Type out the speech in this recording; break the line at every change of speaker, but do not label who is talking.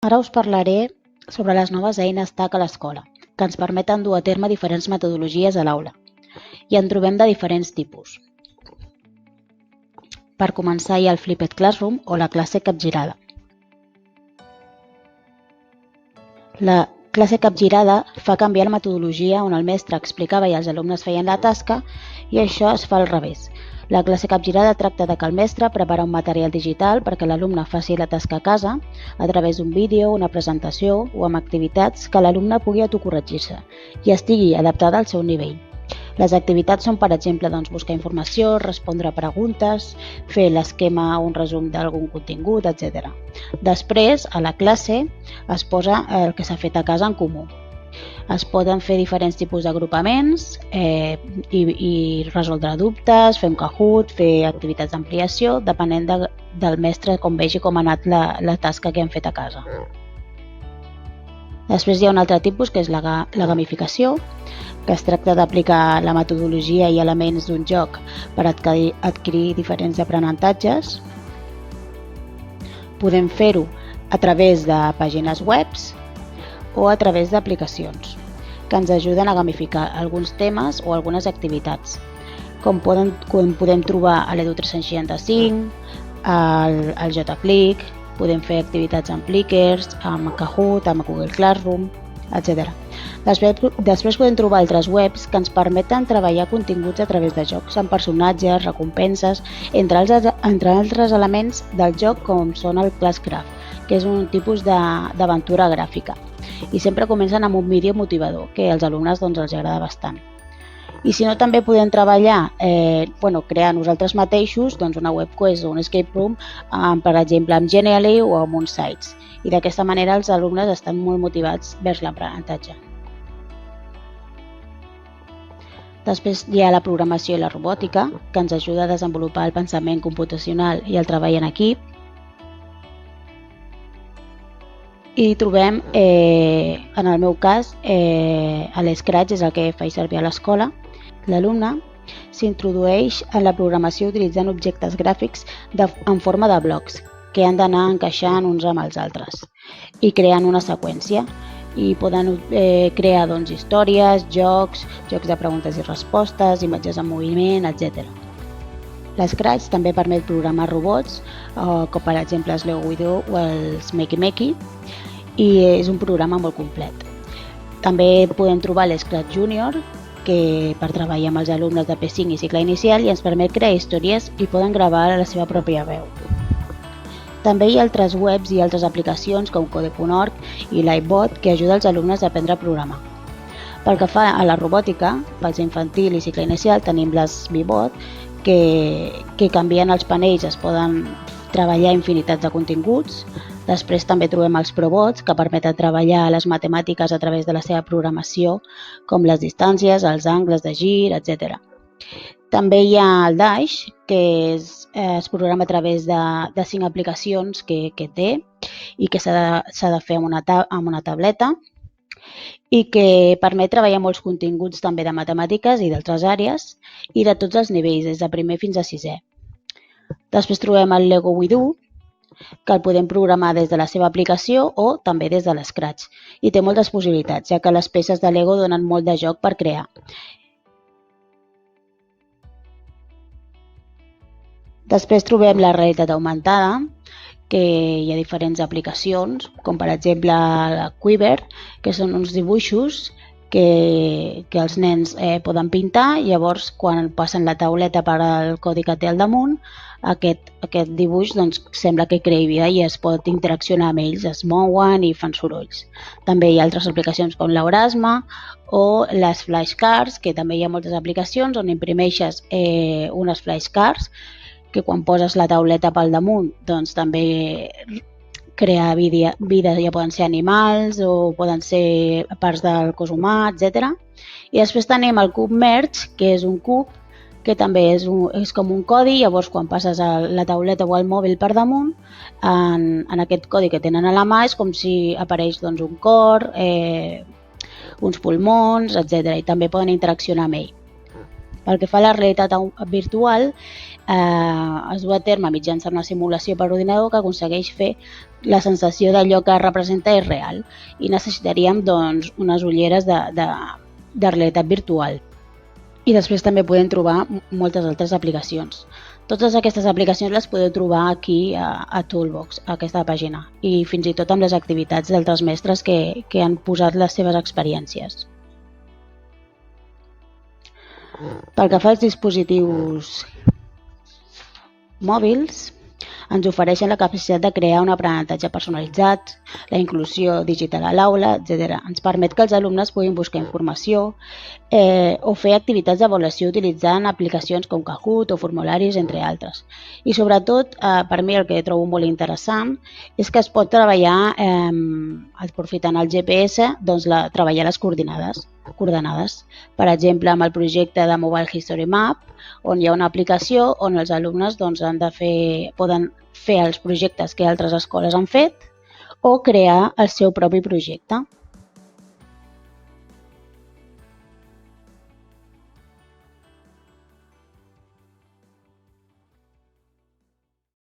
Ara us parlaré sobre les noves eines TAC a l'escola, que ens permeten dur a terme diferents metodologies a l'aula. I en trobem de diferents tipus. Per començar hi ha el Flipped Classroom o la classe capgirada. La classe capgirada fa canviar la metodologia on el mestre explicava i els alumnes feien la tasca, i això es fa al revés. La classe capgirada tracta de que el mestre prepara un material digital perquè l'alumne faci la tasca a casa a través d'un vídeo, una presentació o amb activitats que l'alumne pugui autocorregir-se i estigui adaptada al seu nivell. Les activitats són, per exemple, buscar informació, respondre a preguntes, fer l'esquema o un resum d'algun contingut, etc. Després, a la classe, es posa el que s'ha fet a casa en comú. Es poden fer diferents tipus d'agrupaments i resoldre dubtes, fer un Kahoot, fer activitats d'ampliació, depenent del mestre com vegi com ha anat la tasca que hem fet a casa. Després hi ha un altre tipus, que és la gamificació, que es tracta d'aplicar la metodologia i elements d'un joc per adquirir diferents aprenentatges. Podem fer-ho a través de pàgines webs o a través d'aplicacions que ens ajuden a gamificar alguns temes o algunes activitats, com podem trobar a l'Edu365, al JClick, podem fer activitats amb Plickers, amb Kahoot, amb Google Classroom, etc. Després podem trobar altres webs que ens permeten treballar continguts a través de jocs amb personatges, recompenses, entre altres elements del joc, com són el Classcraft, que és un tipus d'aventura gràfica. I sempre comencen amb un vídeo motivador, que als alumnes els agrada bastant. I si no, també podem treballar crear nosaltres mateixos una web quiz o un escape room, per exemple amb Genially o amb uns sites. I d'aquesta manera els alumnes estan molt motivats vers l'aprenentatge. Després hi ha la programació i la robòtica, que ens ajuda a desenvolupar el pensament computacional i el treball en equip. I trobem, en el meu cas, l'Scratch és el que faig servir a l'escola. L'alumne s'introdueix en la programació utilitzant objectes gràfics en forma de blocs que han d'anar encaixant uns amb els altres i creant una seqüència. I poden crear històries, jocs de preguntes i respostes, imatges en moviment, etc. L'Scratch també permet programar robots, com per exemple els Lego Widow o els Makey Makey, i és un programa molt complet. També podem trobar l'Scratch Junior, que per treballar amb els alumnes de P5 i cicle inicial i ens permet crear històries i poden gravar la seva pròpia veu. També hi ha altres webs i altres aplicacions com Code.org i Livebot que ajuden els alumnes a aprendre a programar. Pel que fa a la robòtica, pels infantil i cicle inicial tenim les Vbot, que canviant els panells es poden treballar infinitats de continguts. Després també trobem els Probots, que permeten treballar les matemàtiques a través de la seva programació, com les distàncies, els angles de gir, etc. També hi ha el Dash, que es programa a través de 5 aplicacions que té i que s'ha de fer amb una tableta i que permet treballar molts continguts també de matemàtiques i d'altres àrees i de tots els nivells, des de primer fins a 6è. Després trobem el Lego Widow, que el podem programar des de la seva aplicació o també des de l'Scratch. I té moltes possibilitats, ja que les peces de Lego donen molt de joc per crear. Després trobem la realitat augmentada, que hi ha diferents aplicacions, com per exemple la Quiver, que són uns dibuixos que els nens poden pintar, i llavors quan passen la tauleta per al codi que té al damunt, aquest dibuix sembla que creï vida i es pot interaccionar amb ells, es mouen i fan sorolls. També hi ha altres aplicacions com l'Aurasma o les flashcards, que també hi ha moltes aplicacions on imprimeixes unes flashcards que quan poses la tauleta pel damunt també crea vida, ja poden ser animals o poden ser parts del cos humà, etc. I després tenim el cub Merge, que és un cub que també és com un codi, llavors quan passes la tauleta o el mòbil per damunt, en aquest codi que tenen a la mà és com si apareix un cor, uns pulmons, etc. I també poden interaccionar amb ell. Pel que fa a la realitat virtual, es du a terme mitjançant una simulació per ordinador que aconsegueix fer la sensació d'allò que representa és real i necessitaríem doncs, unes ulleres de realitat virtual. I després també podem trobar moltes altres aplicacions. Totes aquestes aplicacions les podeu trobar aquí a Toolbox, a aquesta pàgina, i fins i tot amb les activitats d'altres mestres que han posat les seves experiències. Pel que fa als dispositius mòbils, ens ofereixen la capacitat de crear un aprenentatge personalitzat, la inclusió digital a l'aula, etc. Ens permet que els alumnes puguin buscar informació o fer activitats d'avaluació utilitzant aplicacions com Kahoot o formularis, entre altres. I sobretot, per mi el que trobo molt interessant és que es pot treballar, aprofitant el GPS, doncs treballar les coordenades. Per exemple, amb el projecte de Mobile History Map, on hi ha una aplicació on els alumnes doncs, poden fer els projectes que altres escoles han fet o crear el seu propi projecte.